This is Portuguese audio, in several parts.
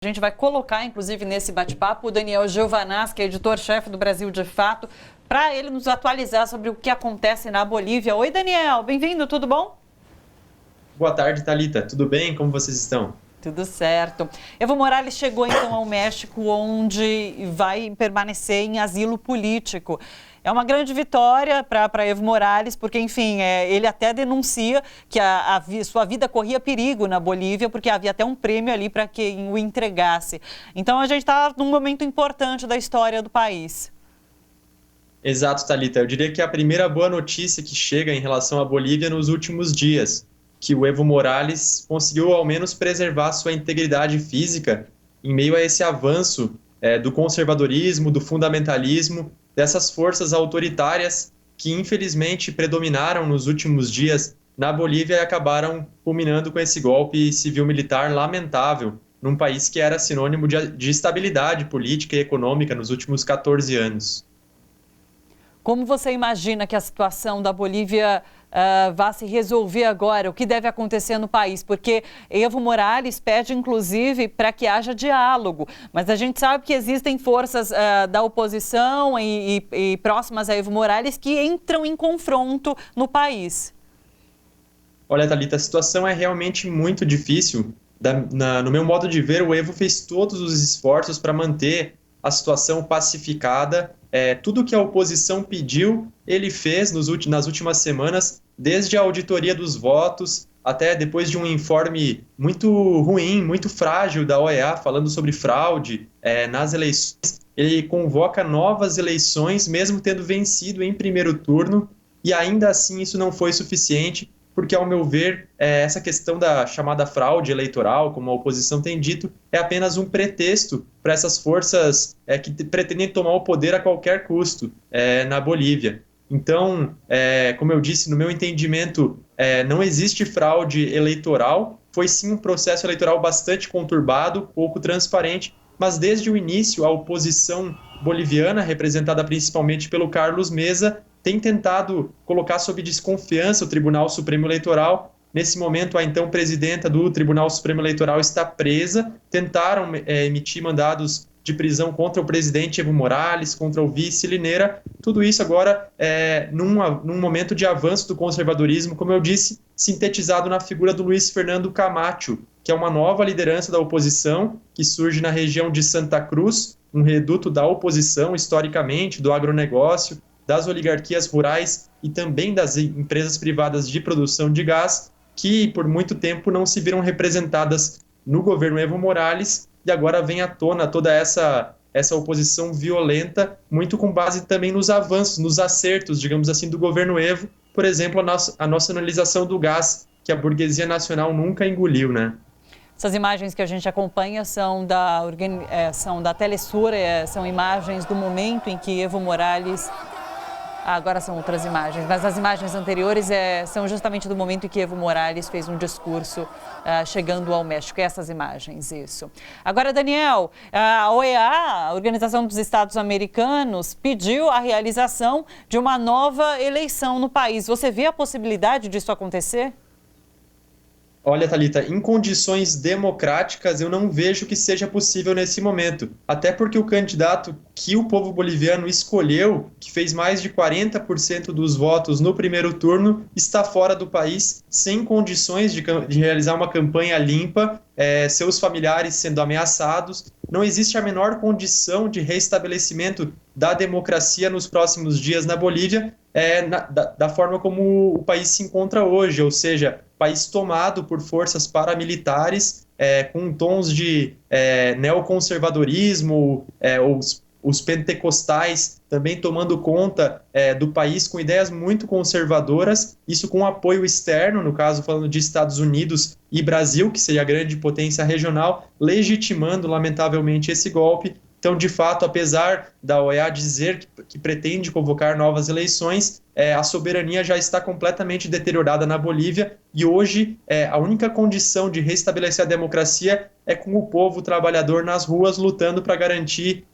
A gente vai colocar, inclusive, nesse bate-papo, o Daniel Giovanaz, que é editor-chefe do Brasil de Fato, para ele nos atualizar sobre o que acontece na Bolívia. Oi, Daniel, bem-vindo, tudo bom? Boa tarde, Thalita. Tudo bem? Como vocês estão? Tudo certo. Evo Morales chegou então ao México, onde vai permanecer em asilo político. É uma grande vitória para Evo Morales, porque, enfim, ele até denuncia que sua vida corria perigo na Bolívia, porque havia até um prêmio ali para quem o entregasse. Então, a gente está num momento importante da história do país. Exato, Thalita. Eu diria que é a primeira boa notícia que chega em relação à Bolívia nos últimos dias, que o Evo Morales conseguiu ao menos preservar sua integridade física em meio a esse avanço do conservadorismo, do fundamentalismo, dessas forças autoritárias que infelizmente predominaram nos últimos dias na Bolívia e acabaram culminando com esse golpe civil-militar lamentável num país que era sinônimo de estabilidade política e econômica nos últimos 14 anos. Como você imagina que a situação da Bolívia vá se resolver agora? O que deve acontecer no país? Porque Evo Morales pede, inclusive, para que haja diálogo. Mas a gente sabe que existem forças da oposição e próximas a Evo Morales que entram em confronto no país. Olha, Thalita, a situação é realmente muito difícil. No meu modo de ver, o Evo fez todos os esforços para manter a situação pacificada. Tudo que a oposição pediu, ele fez nas últimas semanas, desde a auditoria dos votos, até depois de um informe muito ruim, muito frágil da OEA, falando sobre fraude nas eleições. Ele convoca novas eleições, mesmo tendo vencido em primeiro turno, e ainda assim isso não foi suficiente, porque, ao meu ver, essa questão da chamada fraude eleitoral, como a oposição tem dito, é apenas um pretexto para essas forças que pretendem tomar o poder a qualquer custo na Bolívia. Então, como eu disse, no meu entendimento, não existe fraude eleitoral, foi sim um processo eleitoral bastante conturbado, pouco transparente, mas desde o início a oposição boliviana, representada principalmente pelo Carlos Mesa, tem tentado colocar sob desconfiança o Tribunal Supremo Eleitoral. Nesse momento, a então presidenta do Tribunal Supremo Eleitoral está presa. Tentaram emitir mandados de prisão contra o presidente Evo Morales, contra o vice Lineira. Tudo isso agora num momento de avanço do conservadorismo, como eu disse, sintetizado na figura do Luiz Fernando Camacho, que é uma nova liderança da oposição, que surge na região de Santa Cruz, um reduto da oposição, historicamente, do agronegócio, das oligarquias rurais e também das empresas privadas de produção de gás, que por muito tempo não se viram representadas no governo Evo Morales, e agora vem à tona toda essa oposição violenta, muito com base também nos avanços, nos acertos, digamos assim, do governo Evo, por exemplo, a nacionalização do gás, que a burguesia nacional nunca engoliu, né? Essas imagens que a gente acompanha são da Telesur, são imagens do momento em que Evo Morales... Agora são outras imagens, mas as imagens anteriores são justamente do momento em que Evo Morales fez um discurso chegando ao México. Essas imagens, isso. Agora, Daniel, a OEA, a Organização dos Estados Americanos, pediu a realização de uma nova eleição no país. Você vê a possibilidade disso acontecer? Olha, Thalita, em condições democráticas eu não vejo que seja possível nesse momento. Até porque o candidato que o povo boliviano escolheu, que fez mais de 40% dos votos no primeiro turno, está fora do país, sem condições de realizar uma campanha limpa, seus familiares sendo ameaçados. Não existe a menor condição de restabelecimento da democracia nos próximos dias na Bolívia, da forma como o país se encontra hoje, ou seja, país tomado por forças paramilitares, com tons de neoconservadorismo, os pentecostais também tomando conta do país com ideias muito conservadoras, isso com apoio externo, no caso falando de Estados Unidos e Brasil, que seria a grande potência regional, legitimando lamentavelmente esse golpe. Então, de fato, apesar da OEA dizer que pretende convocar novas eleições, a soberania já está completamente deteriorada na Bolívia e hoje a única condição de restabelecer a democracia é com o povo trabalhador nas ruas lutando para garantir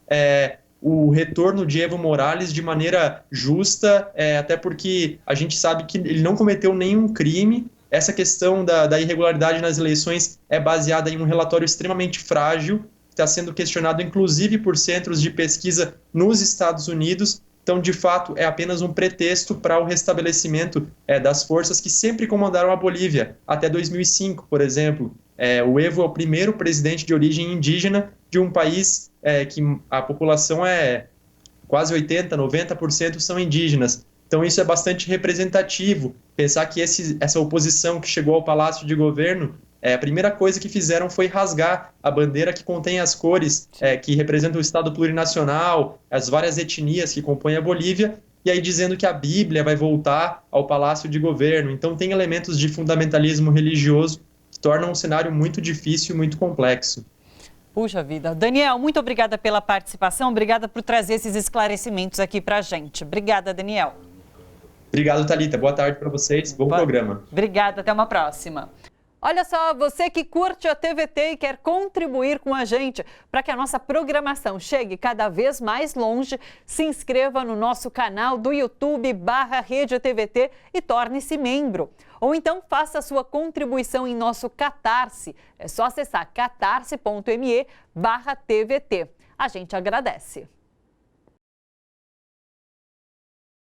o retorno de Evo Morales de maneira justa, até porque a gente sabe que ele não cometeu nenhum crime. Essa questão da irregularidade nas eleições é baseada em um relatório extremamente frágil, está sendo questionado inclusive por centros de pesquisa nos Estados Unidos. Então, de fato, é apenas um pretexto para o restabelecimento das forças que sempre comandaram a Bolívia, até 2005, por exemplo. O Evo é o primeiro presidente de origem indígena de um país que a população é quase 80%, 90% são indígenas. Então, isso é bastante representativo. Pensar que essa oposição que chegou ao Palácio de Governo, a primeira coisa que fizeram foi rasgar a bandeira que contém as cores que representam o Estado plurinacional, as várias etnias que compõem a Bolívia, e aí dizendo que a Bíblia vai voltar ao Palácio de Governo. Então, tem elementos de fundamentalismo religioso que tornam um cenário muito difícil e muito complexo. Puxa vida. Daniel, muito obrigada pela participação, obrigada por trazer esses esclarecimentos aqui para a gente. Obrigada, Daniel. Obrigado, Thalita. Boa tarde para vocês. Bom programa. Obrigada. Até uma próxima. Olha só, você que curte a TVT e quer contribuir com a gente para que a nossa programação chegue cada vez mais longe, se inscreva no nosso canal do YouTube /Rede TVT e torne-se membro. Ou então faça a sua contribuição em nosso Catarse. É só acessar catarse.me/TVT. A gente agradece.